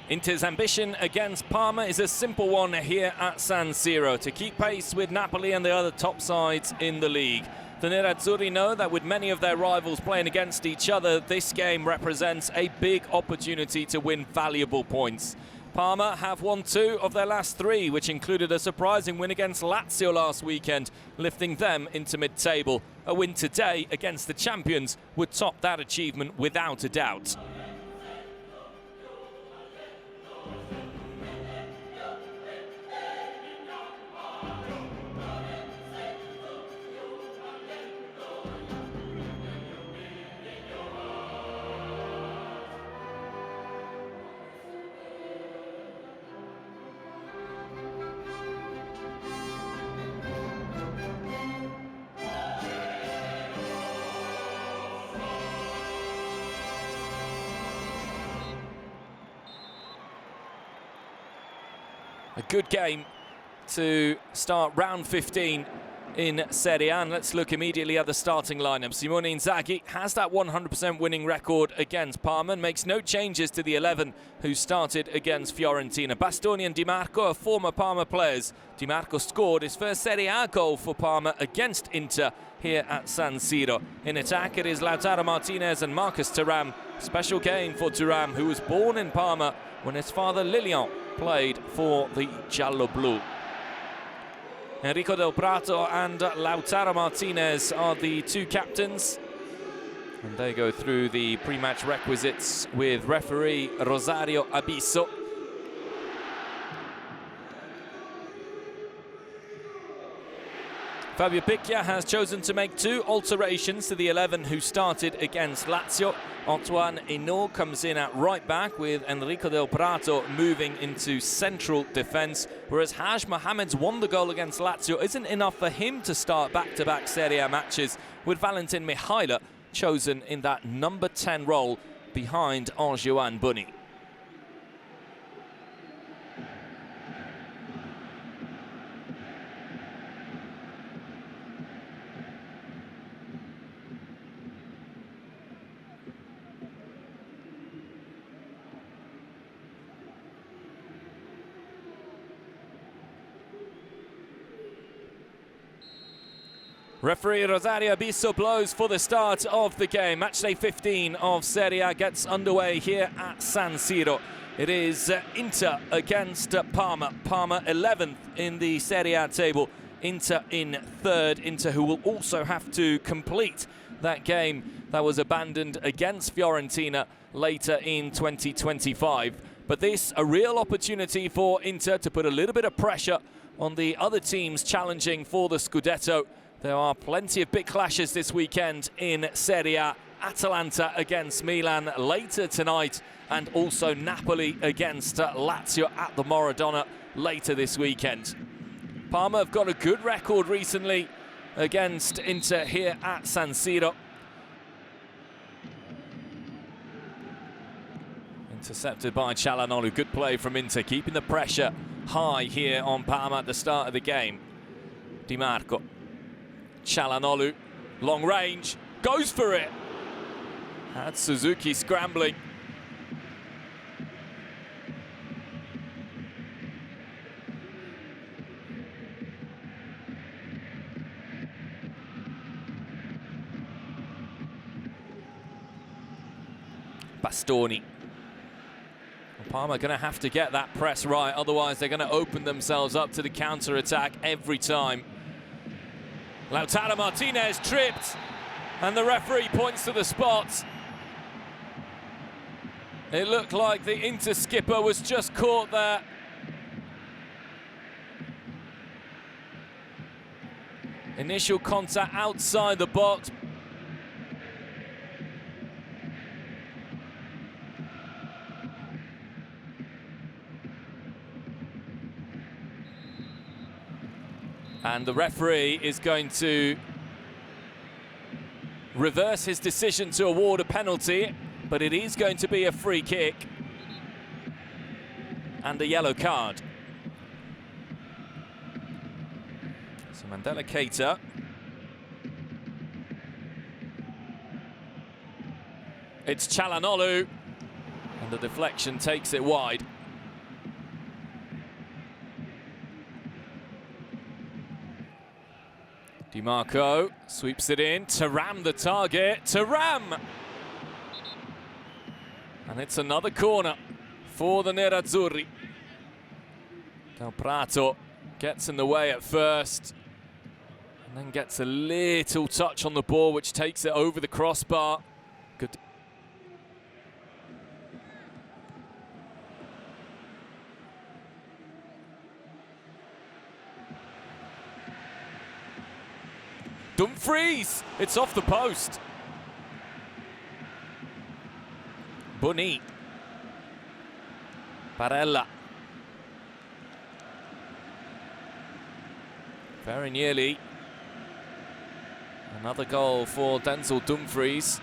Inter's ambition against Parma is a simple one here at San Siro, to keep pace with Napoli and the other top sides in the league. The Nerazzurri know that with many of their rivals playing against each other, this game represents a big opportunity to win valuable points. Parma have won 2 of their last 3, which included a surprising win against Lazio last weekend, lifting them into mid-table. A win today against the champions would top that achievement without a doubt. A good game to start round 15 in Serie A. And let's look immediately at the starting lineup. Simone Inzaghi has that 100% winning record against Parma and makes no changes to the 11 who started against Fiorentina. Bastoni and Dimarco are former Parma players. Dimarco scored his first Serie A goal for Parma against Inter here at San Siro. In attack, it is Lautaro Martinez and Marcus Thuram. Special game for Thuram, who was born in Parma when his father Lilian played for the Giallo-Blu. Enrico Del Prato and Lautaro Martinez are the 2 captains, and they go through the pre-match requisites with referee Rosario Abisso. Fabio Picchia has chosen to make 2 alterations to the 11 who started against Lazio. Antoine Hénaud comes in at right back, with Enrico Del Prato moving into central defence, whereas Haj Mohammed's won the goal against Lazio isn't enough for him to start back-to-back Serie A matches, with Valentin Mihaila chosen in that number 10 role behind Ange-Joan Bunny. Referee Rosario Abisso blows for the start of the game. Matchday 15 of Serie A gets underway here at San Siro. It is Inter against Parma. Parma 11th in the Serie A table. Inter in 3rd. Inter, who will also have to complete that game that was abandoned against Fiorentina later in 2025. But this a real opportunity for Inter to put a little bit of pressure on the other teams challenging for the Scudetto. There are plenty of big clashes this weekend in Serie A. Atalanta against Milan later tonight, and also Napoli against Lazio at the Maradona later this weekend. Parma have got a good record recently against Inter here at San Siro. Intercepted by Çalhanoğlu. Good play from Inter, keeping the pressure high here on Parma at the start of the game. Dimarco. Çalhanoğlu, long range, goes for it. Had Suzuki scrambling. Bastoni. Parma are going to have to get that press right, otherwise they're going to open themselves up to the counter-attack every time. Lautaro Martinez tripped, and the referee points to the spot. It looked like the Inter skipper was just caught there. Initial contact outside the box. And the referee is going to reverse his decision to award a penalty, but it is going to be a free kick and a yellow card. So Mandela Keita. It's Çalhanoğlu, and the deflection takes it wide. Dimarco sweeps it in. Thuram the target. Thuram! And it's another corner for the Nerazzurri. Del Prato gets in the way at first. And then gets a little touch on the ball, which takes it over the crossbar. Good. Dumfries! It's off the post. Bunny. Barella. Very nearly. Another goal for Denzel Dumfries.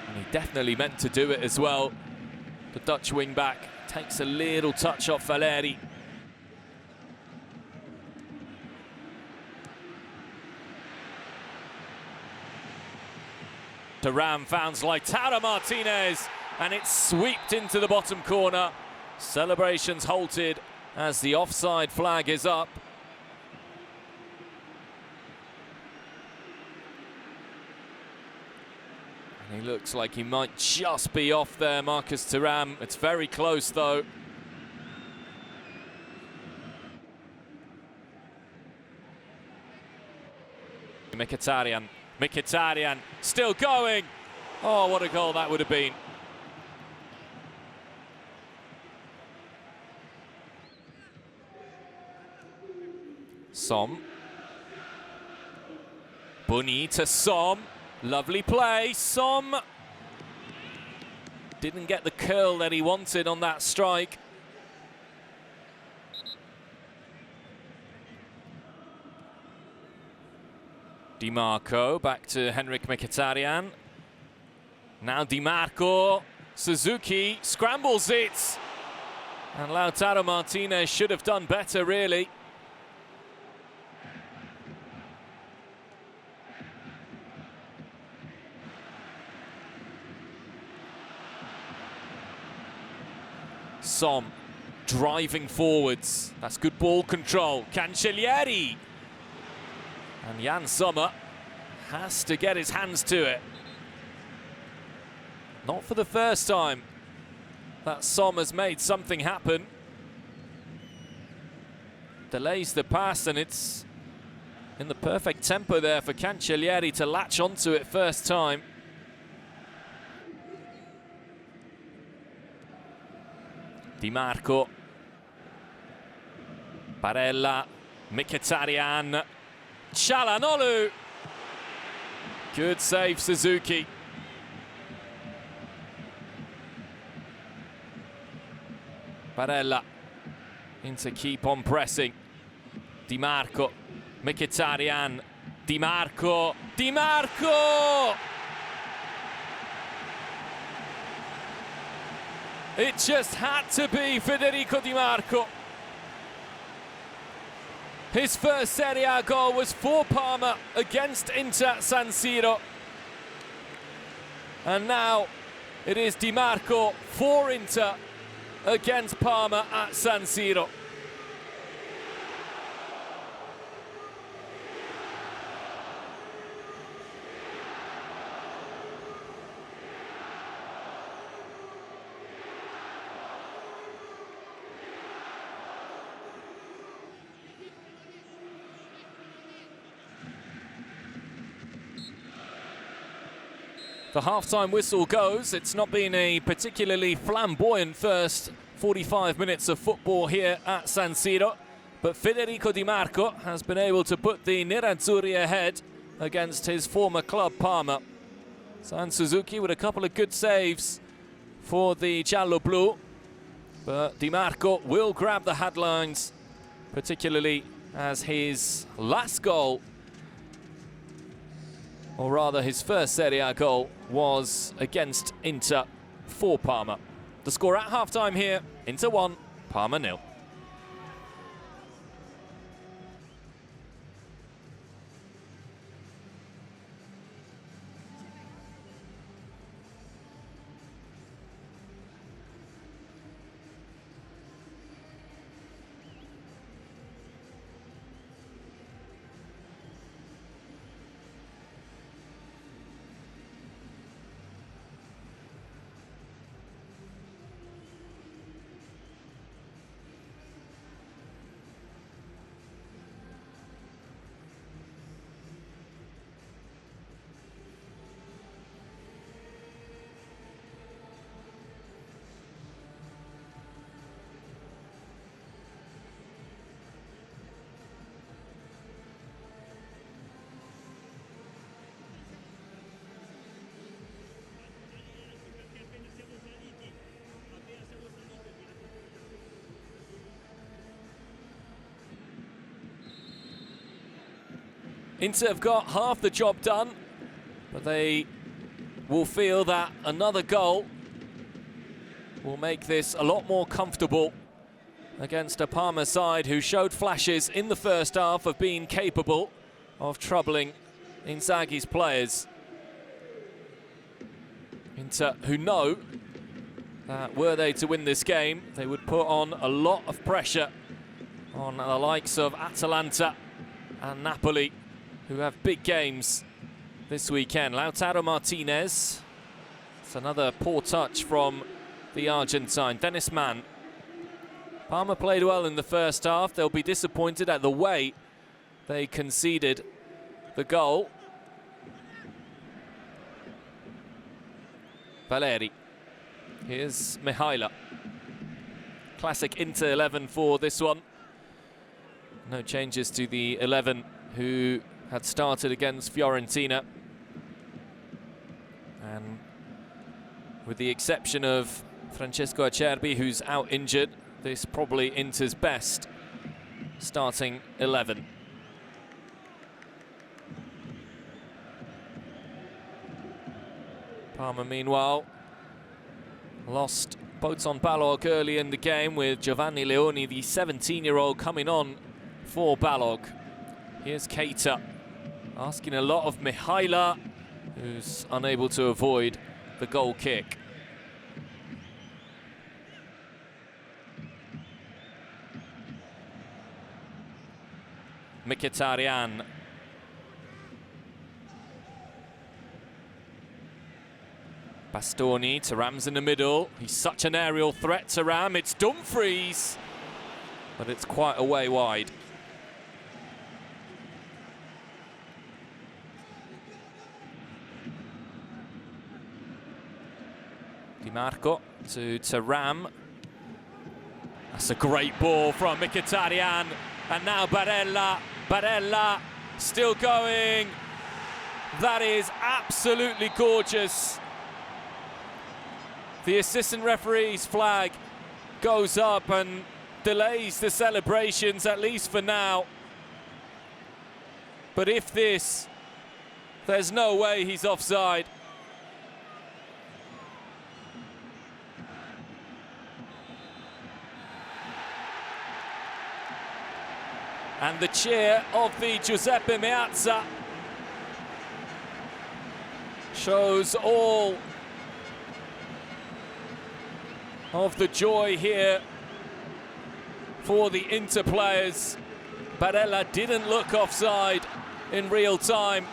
And he definitely meant to do it as well. The Dutch wing-back takes a little touch off Valeri. Thuram found Lautaro Martinez, and it's swept into the bottom corner. Celebrations halted as the offside flag is up. And he looks like he might just be off there, Marcus Thuram. It's very close though. Mkhitaryan still going. Oh, what a goal that would have been. Som. Bunny to Som. Lovely play. Som didn't get the curl that he wanted on that strike. Dimarco back to Henrik Mkhitaryan. Now Dimarco. Suzuki scrambles it. And Lautaro Martinez should have done better, really. Som driving forwards. That's good ball control. Cancellieri. And Jan Sommer has to get his hands to it. Not for the first time that Sommer's made something happen. Delays the pass, and it's in the perfect tempo there for Cancellieri to latch onto it first time. Dimarco. Barella. Mkhitaryan. Çalhanoğlu. Good save, Suzuki. Barella in to keep on pressing. Dimarco. Mkhitaryan. Dimarco. Dimarco! It just had to be Federico Dimarco. His first Serie A goal was for Parma against Inter at San Siro. And now it is Dimarco for Inter against Parma at San Siro. The half-time whistle goes. It's not been a particularly flamboyant first 45 minutes of football here at San Siro, but Federico Dimarco has been able to put the Nerazzurri ahead against his former club Parma. San Suzuki with a couple of good saves for the Giallo-Blu, but Dimarco will grab the headlines, particularly as his last goal, or rather his first Serie A goal, was against Inter for Parma. The score at half-time here, Inter 1, Parma 0. Inter have got half the job done, but they will feel that another goal will make this a lot more comfortable against a Parma side who showed flashes in the first half of being capable of troubling Inzaghi's players. Inter, who know that were they to win this game, they would put on a lot of pressure on the likes of Atalanta and Napoli, who have big games this weekend. Lautaro Martinez. It's another poor touch from the Argentine. Dennis Mann. Parma played well in the first half. They'll be disappointed at the way they conceded the goal. Valeri. Here's Mihaila. Classic Inter 11 for this one. No changes to the 11 who had started against Fiorentina. And with the exception of Francesco Acerbi, who's out injured, this probably Inter's best starting 11. Parma, meanwhile, lost Botan Balog early in the game, with Giovanni Leoni, the 17-year-old, coming on for Balog. Here's Keita, asking a lot of Mihaila, who's unable to avoid the goal kick. Mkhitaryan. Bastoni, Thuram's in the middle. He's such an aerial threat, Thuram. It's Dumfries, but it's quite a way wide. Dimarco to Thuram. That's a great ball from Mkhitaryan. And now Barella. Barella still going. That is absolutely gorgeous. The assistant referee's flag goes up and delays the celebrations, at least for now. But if this, there's no way he's offside. And the cheer of the Giuseppe Meazza shows all of the joy here for the Inter players. Barella didn't look offside in real time,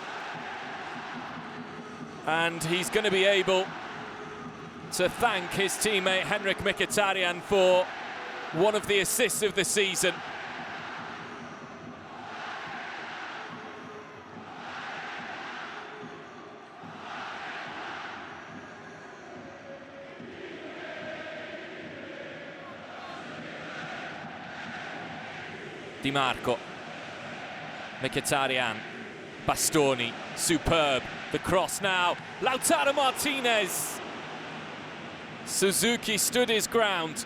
and he's going to be able to thank his teammate Henrik Mkhitaryan for one of the assists of the season. Dimarco, Mkhitaryan, Bastoni, superb. The cross now, Lautaro Martinez. Suzuki stood his ground.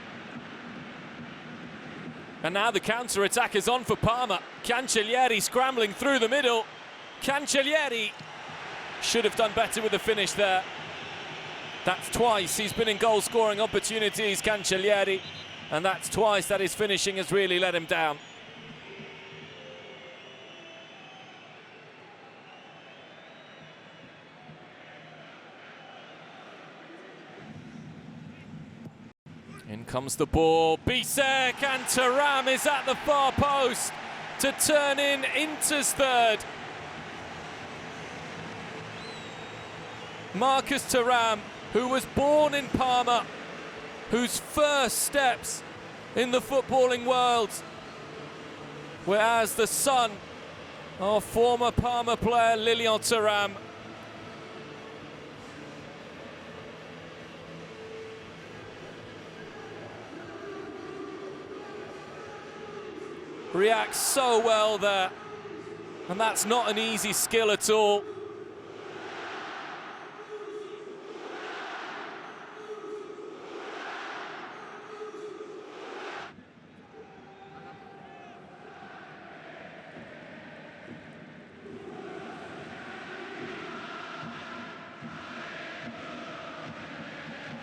And now the counter-attack is on for Parma. Cancellieri scrambling through the middle. Cancellieri should have done better with the finish there. That's twice he's been in goal-scoring opportunities, Cancellieri, and that's twice that his finishing has really let him down. In comes the ball, Bisek, and Thuram is at the far post to turn in Inter's third. Marcus Thuram, who was born in Parma, whose first steps in the footballing world, whereas the son of former Parma player Lilian Thuram. Reacts so well there, and that's not an easy skill at all.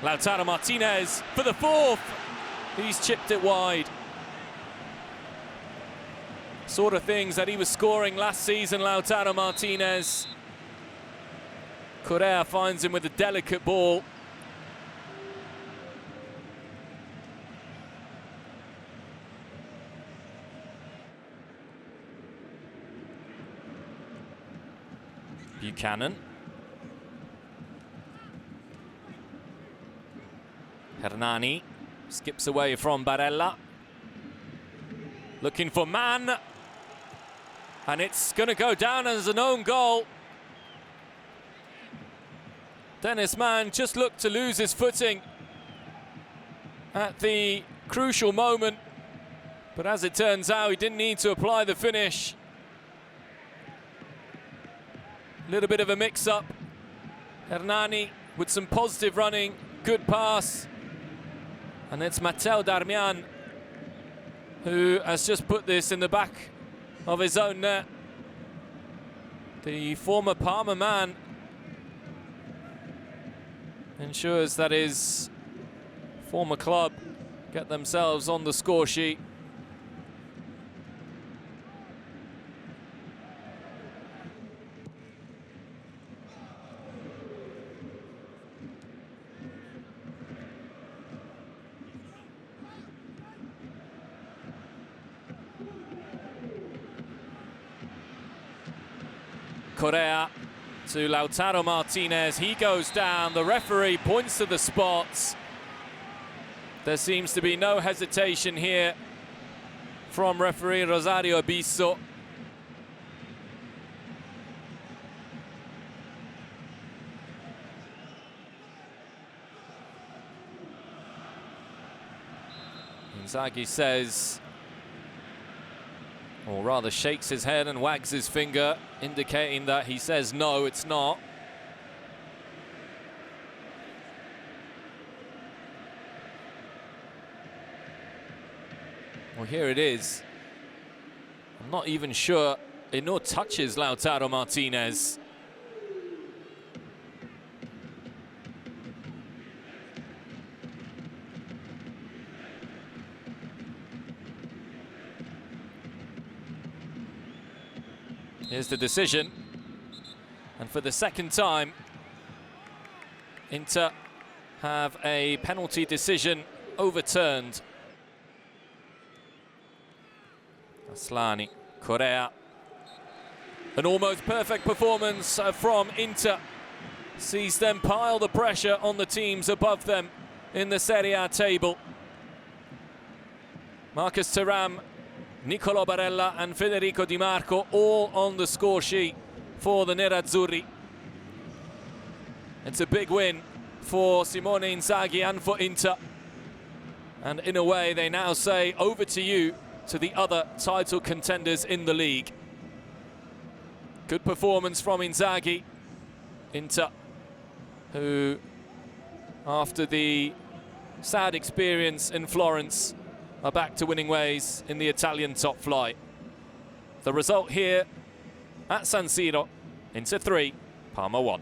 Lautaro Martinez for the fourth. He's chipped it wide. Sort of things that he was scoring last season, Lautaro Martinez. Correa finds him with a delicate ball. Buchanan. Hernani skips away from Barella. Looking for Man. And it's going to go down as an own goal. Dennis Mann just looked to lose his footing at the crucial moment. But as it turns out, he didn't need to apply the finish. A little bit of a mix-up. Hernani with some positive running, good pass. And it's Matteo Darmian who has just put this in the back of his own net. The former Parma man ensures that his former club get themselves on the score sheet. Correa to Lautaro Martinez. He goes down. The referee points to the spots. There seems to be no hesitation here from referee Rosario Abisso. Inzaghi says, or rather shakes his head and wags his finger, indicating that he says no, it's not. Well, here it is. I'm not even sure Eno touches Lautaro Martinez. Here's the decision. And for the second time, Inter have a penalty decision overturned. Aslani, Correa. An almost perfect performance from Inter. Sees them pile the pressure on the teams above them in the Serie A table. Marcus Thuram, Nicolo Barella and Federico Dimarco all on the score sheet for the Nerazzurri. It's a big win for Simone Inzaghi and for Inter. And in a way, they now say over to you to the other title contenders in the league. Good performance from Inzaghi. Inter, who, after the sad experience in Florence, are back to winning ways in the Italian top flight. The result here at San Siro, Inter 3, Parma 1.